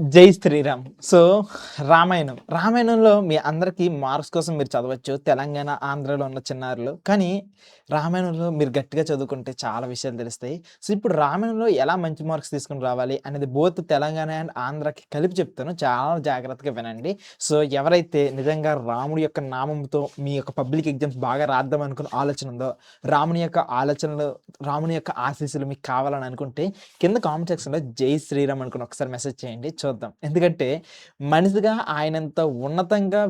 జై శ్రీరామ్. సో, రామాయణంలో మీ అందరికీ మార్క్స్ కోసం మీరు చదవచ్చు. తెలంగాణ, ఆంధ్రాలో ఉన్న చిన్నారులు. కానీ రామాయణంలో మీరు గట్టిగా చదువుకుంటే చాలా విషయాలు తెలుస్తాయి. సో, ఇప్పుడు రామాయణంలో ఎలా మంచి మార్క్స్ తీసుకొని రావాలి అనేది బోత్ తెలంగాణ అండ్ ఆంధ్రాకి కలిపి చెప్తాను. చాలా జాగ్రత్తగా వినండి. సో, ఎవరైతే నిజంగా రాముడి యొక్క నామంతో మీ యొక్క పబ్లిక్ ఎగ్జామ్స్ బాగా రాద్దాం అనుకున్న ఆలోచన ఉందో, రాముని యొక్క ఆలోచనలు, రాముని యొక్క ఆశీస్సులు మీకు కావాలని అనుకుంటే కింద కామెంట్ సెక్షన్‌లో జై శ్రీరామ్ అనుకుని ఒకసారి మెసేజ్ చేయండి చూద్దాం. ఎందుకంటే మనిషిగా ఆయనంత ఉన్నతంగా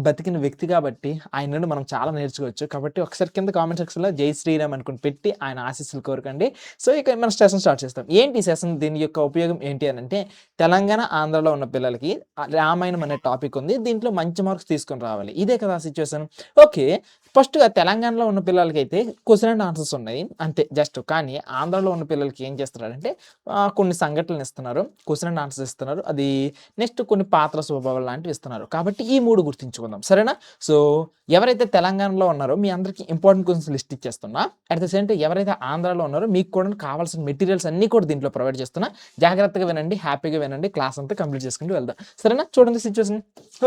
బతికిన వ్యక్తి కాబట్టి ఆయన నుండి మనం చాలా నేర్చుకోవచ్చు. కాబట్టి ఒకసారి కింద కామెంట్ సెక్షన్‌లో జై శ్రీరామ్ అనుకుని పెట్టి ఆయన ఆశీస్సులు కోరకండి. సో, ఇక మన సెషన్ స్టార్ట్ చేస్తాం. ఏంటి ఈ సెషన్? దీని యొక్క ఉపయోగం ఏంటి అనంటే తెలంగాణ, ఆంధ్రాలో ఉన్న పిల్లలకి రామాయణం అనే టాపిక్ ఉంది. దీంట్లో మంచి మార్క్స్ తీసుకొని రావాలి. ఇదే కదా సిట్యుయేషన్. ఓకే. ఫస్ట్‌గా తెలంగాణలో ఉన్న పిల్లలకైతే క్వెషన్ అండ్ ఆన్సర్స్ ఉన్నాయి. అంతే జస్ట్. కానీ ఆంధ్రాలో ఉన్న పిల్లలకి ఏం చేస్తున్నారంటే కొన్ని సంఘటనలు ఇస్తున్నారు. క్వెషన్ అండ్ ఆన్సర్స్ ఇస్తున్నారు. అది నెక్స్ట్ కొన్ని పాత్ర స్వభావాలు లాంటివి ఇస్తున్నారు. కాబట్టి ఈ 3 గుర్తుంచుకుందాం. సరేనా? సో, ఎవరైతే తెలంగాణలో ఉన్నారో మీ అందరికీ ఇంపార్టెంట్ క్వెషన్స్ లిస్ట్ ఇచ్చేస్తున్నా. అట్ ద సేమ్ టైమ్ ఎవరైతే ఆంధ్రాలో ఉన్నారో మీకు కూడా కావాల్సిన మెటీరియల్స్ అన్నీ కూడా దీంట్లో ప్రొవైడ్ చేస్తున్నా. జాగ్రత్తగా వినండి. హ్యాపీగా వినండి. క్లాస్ అంతా కంప్లీట్ చేసుకుంటూ వెళ్దాం. సరేనా? చూడండి సిట్యుయేషన్.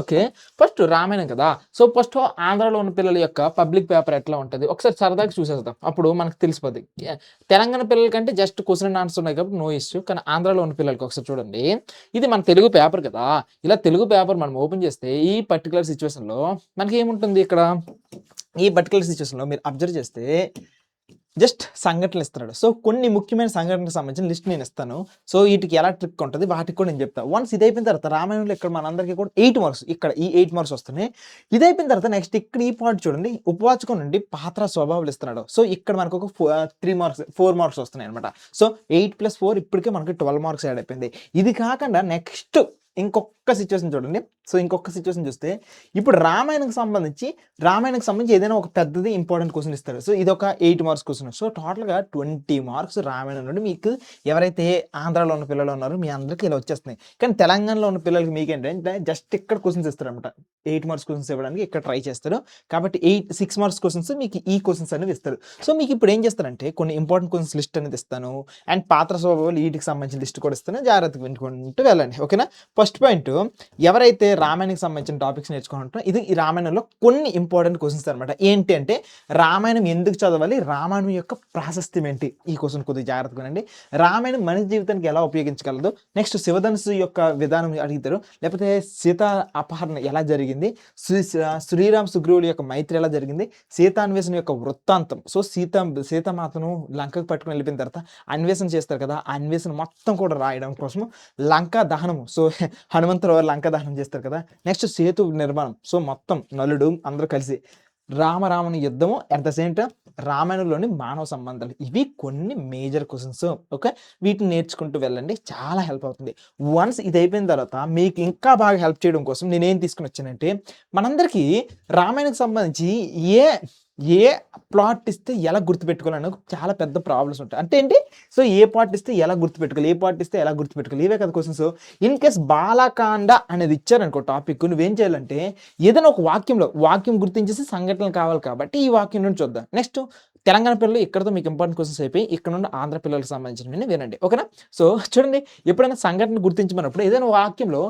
ఓకే. ఫస్ట్ రామాయణం కదా! సో, ఫస్ట్ ఆంధ్రాలో ఉన్న పిల్లల యొక్క పబ్లిక్ పేపర్ ఎట్లా ఉంటది? ఒకసారి సరదాగా చూసేద్దాం. అప్పుడు మనకు తెలిసిపోద్ది. తెలంగాణ పిల్లల కంటే జస్ట్ క్వెషన్ అండ్ ఆన్సర్స్ ఉన్నాయి కాబట్టి నో ఇష్యూ. కానీ ఆంధ్రాలో ఉన్న పిల్లలకి ఒకసారి చూడండి. ఇది మన తెలుగు పేపర్ కదా! ఇలా తెలుగు పేపర్ మనం ఓపెన్ చేస్తే ఈ పర్టిక్యులర్ సిట్యుయేషన్‌లో మనకేముంటుంది ఇక్కడ? ఈ పర్టిక్యులర్ సిట్యుయేషన్‌లో మీరు అబ్జర్వ్ చేస్తే జస్ట్ సంఘటనలు ఇస్తున్నాడు. సో, కొన్ని ముఖ్యమైన సంఘటనలకు సంబంధించిన లిస్ట్ నేను ఇస్తాను. సో, ఈటికి ఎలా ట్రిక్ ఉంటది వాటికి కూడా నేను చెప్తా. వన్స్ ఇది అయిపోయిన తర్వాత రామాయణంలో ఇక్కడ మనందరికీ కూడా 8 మార్క్స్ ఇక్కడ ఈ 8 మార్క్స్ వస్తున్నాయి. ఇది అయిపోయిన తర్వాత నెక్స్ట్ ఇక్కడ ఈ పార్ట్ చూడండి. ఉపవాచకం నుండి పాత్ర స్వభావాలు ఇస్తున్నాడు. సో, ఇక్కడ మనకు ఒక 3 మార్క్స్ 4 మార్క్స్ వస్తున్నాయన్నమాట. సో, 8 + 4 ఇప్పటికే మనకి 12 మార్క్స్ యాడ్ అయిపోయింది. ఇది కాకుండా నెక్స్ట్ ఇంకొక సిట్యుయేషన్ చూడండి. సో, ఇంకొక సిట్యుయేషన్ చూస్తే ఇప్పుడు రామాయణంకి సంబంధించి ఏదైనా ఒక పెద్దది ఇంపార్టెంట్ క్వెషన్ ఇస్తాడు. సో, ఇదొక 8 మార్క్స్ క్వెషన్. సో, టోటల్‌గా 20 మార్క్స్ రామాయణం నుండి మీకు ఎవరైతే ఆంధ్రాలో ఉన్న పిల్లలు ఉన్నారో మీ అందరికీ ఇలా వచ్చేస్తున్నాయి. కానీ తెలంగాణలో ఉన్న పిల్లలకి మీకేంటంటే జస్ట్ ఇక్కడ క్వెషన్స్ ఇస్తారన్నమాట. 8 మార్క్స్ క్వెషన్స్ ఇవ్వడానికి ఇక్కడ ట్రై చేస్తారు. కాబట్టి 6 మార్క్స్ క్వెషన్స్ మీకు ఈ క్వెషన్స్ అనేవి ఇస్తారు. సో, మీకు ఇప్పుడు ఏం చేస్తారంటే కొన్ని ఇంపార్టెంట్ క్వెషన్స్ లిస్ట్ అనేది ఇస్తాను. అండ్ పాత్ర స్వభావాలు వీటికి సంబంధించిన లిస్ట్ కూడా ఇస్తాను. జాగ్రత్తగా వినుకుంటూ వెళ్ళండి. ఓకేనా? ఫస్ట్ పాయింట్ ఎవరైతే రామాయణానికి సంబంధించిన టాపిక్స్ నేర్చుకుంటారో ఇది ఈ రామాయణంలో కొన్ని ఇంపార్టెంట్ క్వెషన్స్ అనమాట. ఏంటి అంటే రామాయణం ఎందుకు చదవాలి? రామాయణం యొక్క ప్రాశస్త్యం ఏంటి? ఈ క్వెషన్ కొద్దిగా జాగ్రత్తగా వినండి. రామాయణం మనిషి జీవితానికి ఎలా ఉపయోగించగలదు? నెక్స్ట్ శివధనుస్సు యొక్క విధానం అడుగుతారు. లేకపోతే సీత అపహరణ ఎలా జరిగింది? శ్రీరామ్ సుగ్రీవుల యొక్క మైత్రి ఎలా జరిగింది? సీతాన్వేషణ యొక్క వృత్తాంతం. సో, సీతామాతను లంకకు పట్టుకుని వెళ్ళిపోయిన తర్వాత అన్వేషణ చేస్తారు కదా! ఆ అన్వేషణ మొత్తం కూడా రాయడం కోసం లంకా దహనము. సో, హనుమంతరావు లంకా దహనం చేస్తారు కదా! నెక్స్ట్ సేతు నిర్మాణం. సో, మొత్తం నలుడు అందరూ కలిసి రామరావణ యుద్ధము అట్ ద సేమ్ టైమ్ రామాయణంలోని మానవ సంబంధాలు. ఇవి కొన్ని మేజర్ క్వెషన్స్. ఓకే. వీటిని నేర్చుకుంటూ వెళ్ళండి. చాలా హెల్ప్ అవుతుంది. వన్స్ ఇది అయిపోయిన తర్వాత మీకు ఇంకా బాగా హెల్ప్ చేయడం కోసం నేనేం తీసుకొని వచ్చానంటే మనందరికీ రామాయణానికి సంబంధించి ఏ ఏ ప్లాట్ ఇస్తే ఎలా గుర్తుపెట్టుకోవాలని చాలా పెద్ద ప్రాబ్లమ్స్ ఉంటాయి. అంటే ఏంటి? సో, ఏ పార్ట్ ఇస్తే ఎలా గుర్తుపెట్టుకోవాలి? ఏ పార్ట్ ఇస్తే ఎలా గుర్తుపెట్టుకోవాలి? ఇవే కదా క్వెషన్స్. ఇన్ కేస్ బాలకాండ అనేది ఇచ్చారనుకో టాపిక్ నువ్వేం చేయాలంటే ఏదైనా ఒక వాక్యం గుర్తించేసి సంఘటనలు కావాలి కాబట్టి ఈ వాక్యం నుండి చూద్దాం. నెక్స్ట్ తెలంగాణ పిల్లలు ఇక్కడితో మీకు ఇంపార్టెంట్ క్వెషన్స్ అయిపోయి ఇక్కడ నుండి ఆంధ్ర పిల్లలకు సంబంధించినవి వినండి. ఓకేనా? సో, చూడండి ఎప్పుడైనా సంఘటన గుర్తించమన్నప్పుడు ఏదైనా వాక్యంలో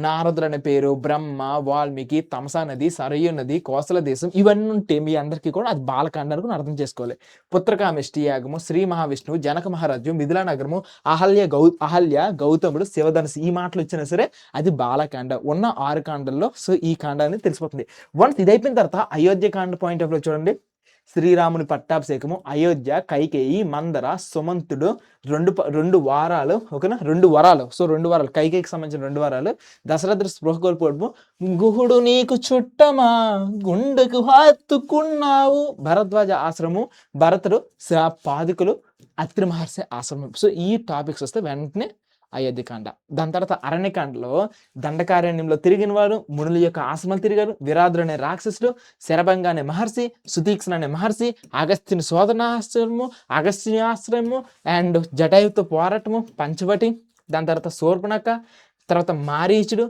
నారదుడు అనే పేరు, బ్రహ్మ, వాల్మీకి, తమసా నది, సరయూ నది, కోసల దేశం ఇవన్నీ ఉంటే మీ అందరికీ కూడా అది బాలకాండ అనుకుని అర్థం చేసుకోవాలి. పుత్రకామేష్టి యాగము, శ్రీ మహావిష్ణువు, జనక మహారాజ్యం, మిథిలా నగరము, అహల్య, గౌతముడు, శివధనుసు ఈ మాటలు ఇచ్చినా సరే అది బాలకాండ. ఉన్న 6 కాండల్లో సో, ఈ కాండ అనేది తెలిసిపోతుంది. వన్స్ ఇది అయిపోయిన తర్వాత అయోధ్య కాండ పాయింట్ ఆఫ్ వ్యూ చూడండి. శ్రీరాముని పట్టాభిషేకము, అయోధ్య, కైకేయి, మందర, సుమంతుడు, 2 వారాలు. ఓకేనా? 2 వరాలు. సో, 2 వారాలు కైకేయికి సంబంధించిన 2 వారాలు. దశరథుడు స్పృహ కోల్పోవడము, గుహుడు నీకు చుట్టమా గుండెకు హత్తుకున్నావు, భరద్వాజ ఆశ్రమము, భరతుడు పాదుకులు, అత్రి మహర్షి ఆశ్రమం. సో, ఈ టాపిక్స్ వస్తే వెంటనే అయోధ్యకాండ. దాని తర్వాత అరణ్యకాండలో దండకారణ్యంలో తిరిగిన వారు, మునుల యొక్క ఆశ్రమాలు తిరిగారు, విరాధుడు అనే రాక్షసుడు, శరభంగ అనే మహర్షి, సుతీక్ష్ణ అనే మహర్షి, అగస్త్యుని శోధనాశ్రమము, అగస్త్యుని ఆశ్రమము అండ్ జటాయుతో పోరాటము, పంచవటి, దాని తర్వాత శూర్పణఖ, తర్వాత మారీచుడు,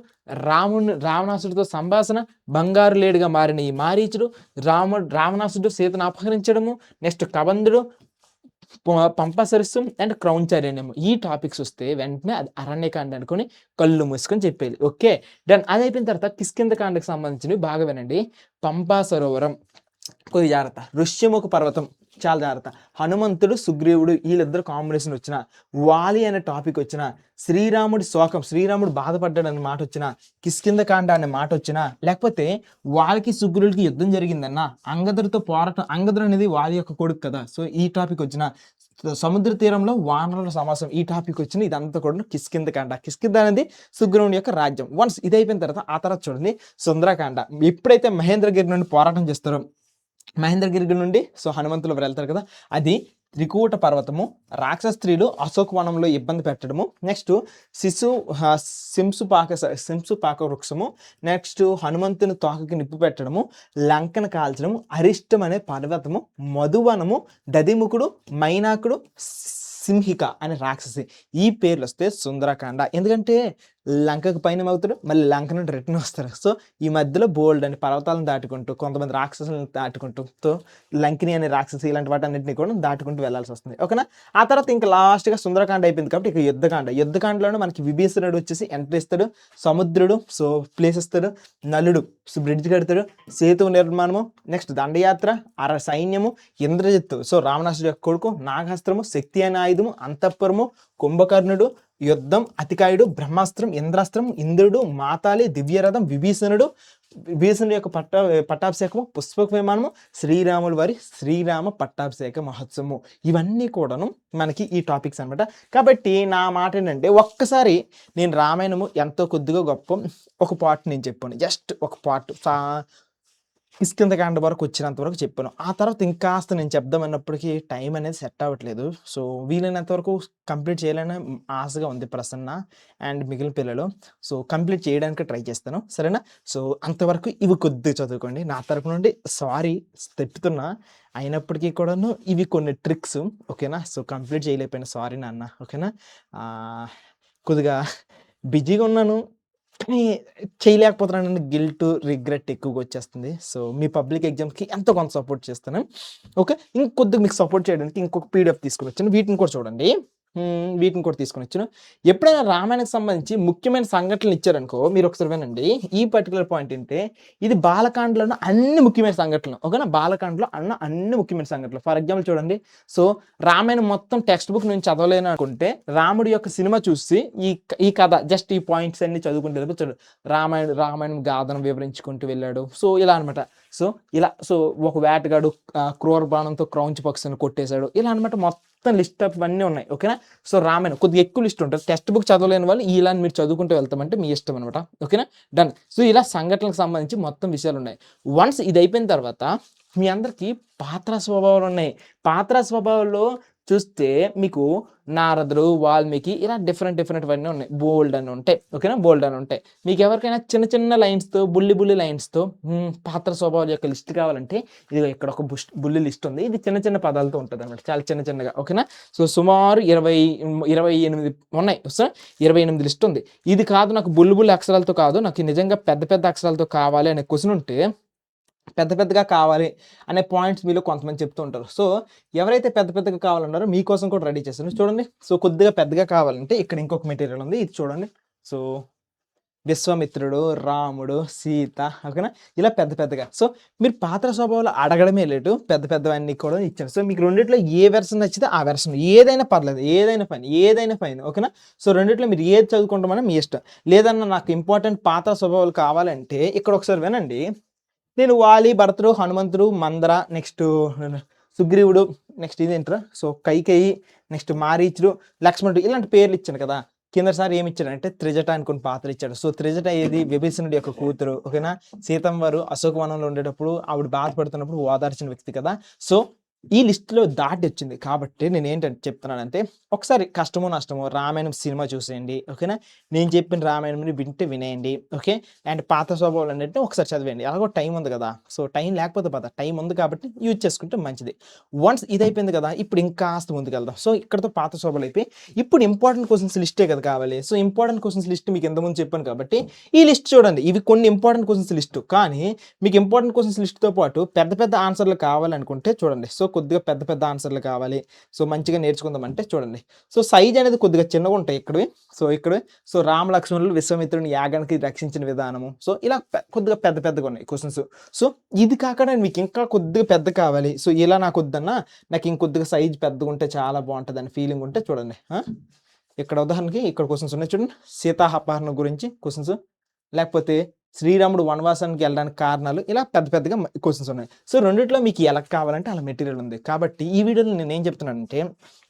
రావణాసుడితో సంభాషణ, బంగారు లేడుగా మారిన ఈ మారీచుడు, రావణాసుడు సీతను అపహరించడము, నెక్స్ట్ కబంధుడు, పంపా సరస్సు అండ్ క్రౌంచారణ్యం ఈ టాపిక్స్ వస్తే వెంటనే అది అరణ్యకాండ అనుకోని కళ్ళు మూసుకొని చెప్పేయాలి. ఓకే. డన్. అదయిపోయిన తర్వాత కిష్కింధకాండకి సంబంధించినవి బాగా వినండి. పంపా సరోవరం కొద్దిగా జాగ్రత్త. ఋష్యముఖ పర్వతం చాలా జాగ్రత్త. హనుమంతుడు, సుగ్రీవుడు వీళ్ళిద్దరు కాంబినేషన్ వచ్చిన, వాలి అనే టాపిక్ వచ్చిన, శ్రీరాముడి శోకం, శ్రీరాముడు బాధపడ్డాడు అనే మాట వచ్చిన, కిష్కింధకాండ అనే మాట వచ్చిన, లేకపోతే వాలికి సుగ్రీవుడికి యుద్ధం జరిగిందన్న, అంగదుడితో పోరాటం, అంగదుడు అనేది వాలి యొక్క కొడుకు కదా, సో ఈ టాపిక్ వచ్చిన, సముద్ర తీరంలో వానరుల సమాసం ఈ టాపిక్ వచ్చిన, ఇదంతా కూడా కిష్కింధకాండ. కిష్కింధ అనేది సుగ్రీవుని యొక్క రాజ్యం. వన్స్ ఇది అయిపోయిన తర్వాత ఆ తర్వాత చూడండి సుందరకాండ. ఎప్పుడైతే మహేంద్రగిరి నుండి పోరాటం చేస్తారో, మహేంద్రగిరి నుండి సో హనుమంతులు వెళ్తారు కదా, అది త్రికూట పర్వతము, రాక్షస స్త్రీలు అశోకవనంలో ఇబ్బంది పెట్టడము, నెక్స్ట్ సింసుపాక వృక్షము, నెక్స్ట్ హనుమంతుని తోకకి నిప్పు పెట్టడము, లంకను కాల్చడము, అరిష్టం అనే పర్వతము, మధువనము, దదిముఖుడు, మైనాకుడు, సింహిక అనే రాక్షసి ఈ పేర్లు వస్తే సుందరకాండ. ఎందుకంటే లంకకు పైన అవుతాడు, మళ్ళీ లంక నుండి రిటర్న్ వస్తారు. సో ఈ మధ్యలో బోల్డ్ అని పర్వతాలను దాటుకుంటూ, కొంతమంది రాక్షసులను దాటుకుంటూ, సో లంకిని అనే రాక్షసి ఇలాంటి వాటన్నింటినీ కూడా దాటుకుంటూ వెళ్ళాల్సి వస్తుంది. ఓకేనా. ఆ తర్వాత ఇంకా లాస్ట్గా సుందరకాండ అయిపోయింది కాబట్టి ఇక యుద్ధకాండ. యుద్ధకాండలోనే మనకి విభీషణుడు వచ్చేసి ఎంట్రీ ఇస్తాడు, సముద్రుడు సో ప్లేస్ ఇస్తాడు, నలుడు సో బ్రిడ్జ్ కడతాడు, సేతు నిర్మాణము, నెక్స్ట్ దండయాత్ర, సైన్యము, ఇంద్రజిత్తు సో రావణాసుడు యొక్క కొడుకు, నాగాస్త్రము, శక్తి అనే ఆయుధము, అంతఃపురము, కుంభకర్ణుడు, యుద్ధం, అతికాయుడు, బ్రహ్మాస్త్రం, ఇంద్రాస్త్రం, ఇంద్రుడు, మాతాలి, దివ్యరథం, విభీషణుడి యొక్క పట్టాభిషేకము, పుష్పక విమానము, శ్రీరాముల వారి శ్రీరామ పట్టాభిషేక మహోత్సవము, ఇవన్నీ కూడాను మనకి ఈ టాపిక్స్ అనమాట. కాబట్టి నా మాట ఏంటంటే ఒక్కసారి నేను రామాయణము ఎంతో కొద్దిగా గొప్ప ఒక పార్ట్ నేను చెప్పాను, జస్ట్ ఒక పార్ట్ కిష్కింధకాండ వరకు వచ్చినంత వరకు చెప్పాను. ఆ తర్వాత ఇంకాస్త నేను చెప్దామన్నప్పటికీ టైం అనేది సెట్ అవ్వట్లేదు. సో వీలైనంత వరకు కంప్లీట్ చేయాలని ఆశగా ఉంది ప్రసన్న అండ్ మిగిలిన పిల్లలు. సో కంప్లీట్ చేయడానికి ట్రై చేస్తాను, సరేనా. సో అంతవరకు ఇవి కొద్దిగా చదువుకోండి. నా తరపు నుండి సారీ తిప్పుతున్నా, అయినప్పటికీ కూడాను ఇవి కొన్ని ట్రిక్స్, ఓకేనా. సో కంప్లీట్ చేయలేకపోయినా సారీ నాన్న, ఓకేనా. కొద్దిగా బిజీగా ఉన్నాను కానీ చేయలేకపోతున్నానని గిల్ట్, రిగ్రెట్ ఎక్కువగా వచ్చేస్తుంది. సో మీ పబ్లిక్ ఎగ్జామ్స్కి ఎంతో కొంత సపోర్ట్ చేస్తాను, ఓకే. ఇంకొద్దిగా మీకు సపోర్ట్ చేయడానికి ఇంకొక పీడిఎఫ్ తీసుకుని వచ్చాను, వీటిని కూడా చూడండి. వీటిని కూడా తీసుకొని వచ్చాను. ఎప్పుడైనా రామాయణకు సంబంధించి ముఖ్యమైన సంఘటనలు ఇచ్చారనుకో, మీరు ఒకసారి వినండి. ఈ పర్టికులర్ పాయింట్ ఏంటంటే ఇది బాలకాండలో అన్ని ముఖ్యమైన సంఘటనలు, ఓకేనా. బాలకాండలో అన్ని ముఖ్యమైన సంఘటనలు. ఫర్ ఎగ్జాంపుల్ చూడండి, సో రామాయణం మొత్తం టెక్స్ట్ బుక్ నుంచి చదవలేను అనుకుంటే రాముడి యొక్క సినిమా చూసి ఈ కథ జస్ట్ ఈ పాయింట్స్ అన్ని చదువుకుంటే చూడు, రామాయణం గాథను వివరించుకుంటూ వెళ్ళాడు, సో ఇలా అనమాట. సో ఇలా సో ఒక వేటగాడు క్రూర బాణంతో క్రౌంచ్ పక్షిని కొట్టేశాడు, ఇలా అనమాట. మొత్తం లిస్ట్ ఆఫ్ అన్నీ ఉన్నాయి, ఓకేనా. సో రామాయణం కొద్దిగా ఎక్కువ లిస్ట్ ఉంటుంది. టెక్స్ట్ బుక్ చదవలేని వాళ్ళు ఇలా మీరు చదువుకుంటూ వెళ్తామంటే మీ ఇష్టం అనమాట, ఓకేనా. డన్. సో ఇలా సంఘటనలకు సంబంధించి మొత్తం విషయాలు ఉన్నాయి. వన్స్ ఇది అయిపోయిన తర్వాత మీ అందరికీ పాత్ర స్వభావాలు ఉన్నాయి. పాత్ర స్వభావాల్లో చూస్తే మీకు నారదుడు, వాల్మీకి ఇలా డిఫరెంట్ అన్నీ ఉన్నాయి. బోల్డ్ అని ఉంటాయి, ఓకేనా. బోల్డ్ అని ఉంటాయి. మీకు ఎవరికైనా చిన్న లైన్స్తో బుల్లి లైన్స్తో పాత్ర స్వభావాల యొక్క లిస్ట్ కావాలంటే ఇది ఇక్కడ ఒక బుల్లి లిస్ట్ ఉంది. ఇది చిన్న పదాలతో ఉంటుంది అనమాట, చాలా చిన్నగా, ఓకేనా. సో సుమారు 28 ఉన్నాయి. సో 28 లిస్ట్ ఉంది. ఇది కాదు నాకు బుల్లి అక్షరాలతో కాదు, నాకు నిజంగా పెద్ద అక్షరాలతో కావాలి అనే క్వశ్చన్ ఉంటే, పెద్దగా కావాలి అనే పాయింట్స్ మీలో కొంతమంది చెప్తూ ఉంటారు. సో ఎవరైతే పెద్దగా కావాలన్నారో మీకోసం కూడా రెడీ చేస్తాను చూడండి. సో కొద్దిగా పెద్దగా కావాలంటే ఇక్కడ ఇంకొక మెటీరియల్ ఉంది, ఇది చూడండి. సో విశ్వామిత్రుడు, రాముడు, సీత, ఓకేనా. ఇలా పెద్దగా. సో మీరు పాత్ర స్వభావాలు అడగడమే లేటు, పెద్దవన్నీ కూడా ఇచ్చాను. సో మీకు రెండిట్లో ఏ వెర్షన్ నచ్చితే ఆ వెర్షన్, ఏదైనా పర్లేదు, ఏదైనా ఫైన్, ఓకేనా. సో రెండిట్లో మీరు ఏది చదువుకుంటామని మీ ఇష్టం. లేదన్నా నాకు ఇంపార్టెంట్ పాత్ర స్వభావాలు కావాలంటే ఇక్కడ ఒకసారి వినండి. నేను వాలి, భరతుడు, హనుమంతుడు, మందర, నెక్స్ట్ సుగ్రీవుడు, నెక్స్ట్ ఇదేంటారా సో కైకేయి, నెక్స్ట్ మారీచుడు, లక్ష్మణుడు ఇలాంటి పేర్లు ఇచ్చాను కదా. కిందసారి ఏమి ఇచ్చాడంటే త్రిజట అని కొన్ని పాత్ర ఇచ్చాడు. సో త్రిజట ఏది విభీషణుడి యొక్క కూతురు, ఓకేనా. సీతమ్మ వారు అశోకవనంలో ఉండేటప్పుడు ఆవిడ బాధపడుతున్నప్పుడు ఓదార్చిన వ్యక్తి కదా. సో ఈ లిస్టులో దాటి వచ్చింది కాబట్టి నేను ఏంటంటే చెప్తున్నానంటే ఒకసారి కష్టమో నష్టమో రామాయణం సినిమా చూసేయండి, ఓకేనా. నేను చెప్పిన రామాయణం వినేయండి, ఓకే. అండ్ పాత స్వభావాలు అంటే ఒకసారి చదివేయండి. అలాగో టైం ఉంది కదా. సో టైం లేకపోతే పద, టైం ఉంది కాబట్టి యూజ్ చేసుకుంటే మంచిది. వన్స్ ఇది అయిపోయింది కదా, ఇప్పుడు ఇంకాస్త ముందుకెళ్దాం. సో ఇక్కడతో పాత స్వభావాలు అయిపోయి ఇప్పుడు ఇంపార్టెంట్ క్వశ్చన్స్ లిస్టే కదా కావాలి. సో ఇంపార్టెంట్ క్వశ్చన్స్ లిస్ట్ మీకు ఎంతమంది చెప్పాను కాబట్టి ఈ లిస్ట్ చూడండి. ఇవి కొన్ని ఇంపార్టెంట్ క్వశ్చన్స్ లిస్టు, కానీ మీకు ఇంపార్టెంట్ క్వశ్చన్స్ లిస్ట్తో పాటు పెద్ద ఆన్సర్లు కావాలనుకుంటే చూడండి. సో కొద్దిగా పెద్ద పెద్ద ఆన్సర్‌లు కావాలి. సో, మంచిగా నేర్చుకుందామంటే చూడండి. సో, సైజ్ అనేది కొద్దిగా చిన్నగుంటాయి ఇక్కడివి. ఇక్కడివి. రామ లక్ష్మణులు విశ్వామిత్రుడిని యాగానికి రక్షించిన విధానము. ఇలా కొద్దిగా పెద్ద పెద్దగున్నాయి క్వెషన్స్. సో, ఇది కాకుండా మీకు ఇంకా కొద్దిగా పెద్ద కావాలి. ఇలా నాకొద్దన్నా నాకు ఇంకొద్దిగా సైజ్ పెద్దగుంటే చాలా బావుంటదని ఫీలింగ్ ఉంటే చూడండి. ఇక్కడ ఉదాహరణకి ఇక్కడ క్వెషన్స్ ఉన్నాయి చూడండి. సీతాహపహరణ గురించి క్వెషన్స్. లేకపోతే శ్రీరాముడు వనవాసానికి వెళ్ళడానికి కారణాలు ఇలా పెద్ద పెద్దగా క్వెషన్స్ ఉన్నాయి. రెండిట్లో మీకు ఎలా కావాలంటే అలా మెటీరియల్ ఉంది. కాబట్టి ఈ వీడియోలో నేనేం చెప్తున్నానంటే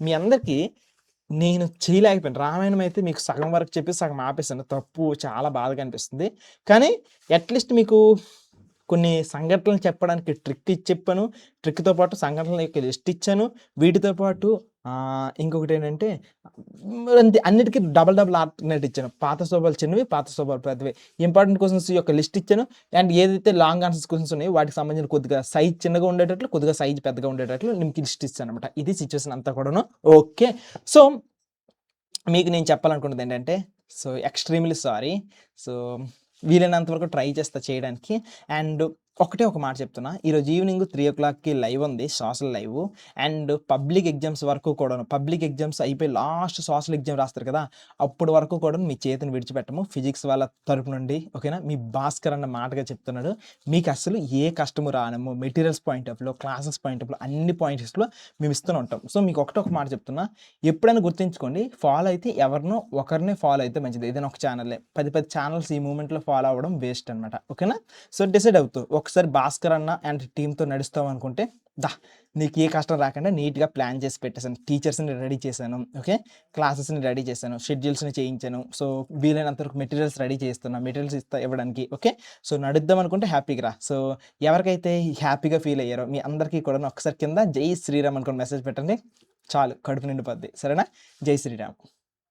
మీ అందరికీ నేను చేయలేకపోయాను. రామాయణం అయితే మీకు సగం వరకు చెప్పి సగం ఆపేసాను. తప్పు చాలా బాధగా అనిపిస్తుంది. కానీ అట్‌లీస్ట్ మీకు కొన్ని సంఘటనలు చెప్పడానికి ట్రిక్ ఇచ్చి చెప్పాను. ట్రిక్‌తో పాటు సంఘటనల యొక్క లిస్ట్ ఇచ్చాను. వీటితో పాటు ఇంకొకటేంటంటే అంతే అన్నిటికి డబుల్ డబుల్ ఆల్టర్‌నేట్ ఇచ్చాను. పాత స్వభావాలు చిన్నవి, పాత స్వభావాలు పెద్దవి. ఇంపార్టెంట్ క్వెషన్స్ యొక్క లిస్ట్ ఇచ్చాను. అండ్ ఏదైతే లాంగ్ ఆన్సర్స్ క్వెషన్స్ ఉన్నాయో వాటికి సంబంధించిన కొద్దిగా సైజ్ చిన్నగా ఉండేటట్లు, కొద్దిగా సైజ్ పెద్దగా ఉండేటట్లు మీకు లిస్ట్ ఇచ్చాననమాట. ఇది సిట్యుయేషన్ అంతా కూడాను. ఓకే. సో, మీకు నేను చెప్పాలనుకున్నదేంటంటే ఎక్స్‌ట్రీమ్‌లీ సారీ. సో, వీలైనంత వరకు ట్రై చేస్తా చేయడానికి. అండ్ ఒకటే ఒక మాట చెప్తున్నా. ఈరోజు ఈవినింగ్ 3:00కి లైవ్ ఉంది. Social live. And public exams వరకు కూడాను. పబ్లిక్ ఎగ్జామ్స్ అయిపోయి లాస్ట్ సోషల్ ఎగ్జామ్ రాస్తారు కదా! అప్పటి వరకు కూడా మీ చేతిని విడిచిపెట్టము. ఫిజిక్స్ వాళ్ళ తరపు నుండి ఓకేనా? మీ భాస్కర్ అన్న మాటగా చెప్తున్నాడు. మీకు అస్సలు ఏ కష్టము రానివ్వము. మెటీరియల్స్ పాయింట్ ఆఫ్ వ్యూలో, క్లాసెస్ పాయింట్ ఆఫ్ వ్యూలో అన్ని పాయింట్స్‌లో మేము ఇస్తూనే ఉంటాం. సో, మీకు ఒకటే ఒక మాట చెప్తున్నా. ఎప్పుడైనా గుర్తుంచుకోండి. ఫాలో అయితే ఎవరినో ఒకరినే ఫాలో అయితే మంచిది. ఏదైనా ఒక ఛానలే. 10 ఛానల్స్ ఈ మూవ్‌మెంట్‌లో ఫాలో అవ్వడం వేస్ట్ అనమాట. ఓకేనా? సో, డిసైడ్ అవుతూ ఒకసారి భాస్కర్ అన్న అండ్ టీమ్‌తో నడుస్తాం అనుకుంటే నీకు ఏ కష్టం రాకుండా నీట్‌గా ప్లాన్ చేసి పెట్టేసాను. టీచర్స్‌ని రెడీ చేశాను. ఓకే. క్లాసెస్‌ని రెడీ చేశాను. షెడ్యూల్స్‌ని చేయించాను. సో, వీలైనంత వరకు మెటీరియల్స్ రెడీ చేస్తున్నా. మెటీరియల్స్ ఇవ్వడానికి. ఓకే. సో, నడుద్దాం అనుకుంటే హ్యాపీగా రా. సో, ఎవరికైతే హ్యాపీగా ఫీల్ అయ్యారో మీ అందరికీ కూడాను ఒకసారి కింద జై శ్రీరామ్ అనుకోని మెసేజ్ పెట్టండి. చాలు కడుపు నిండిపోద్ది. సరేనా? జై శ్రీరామ్.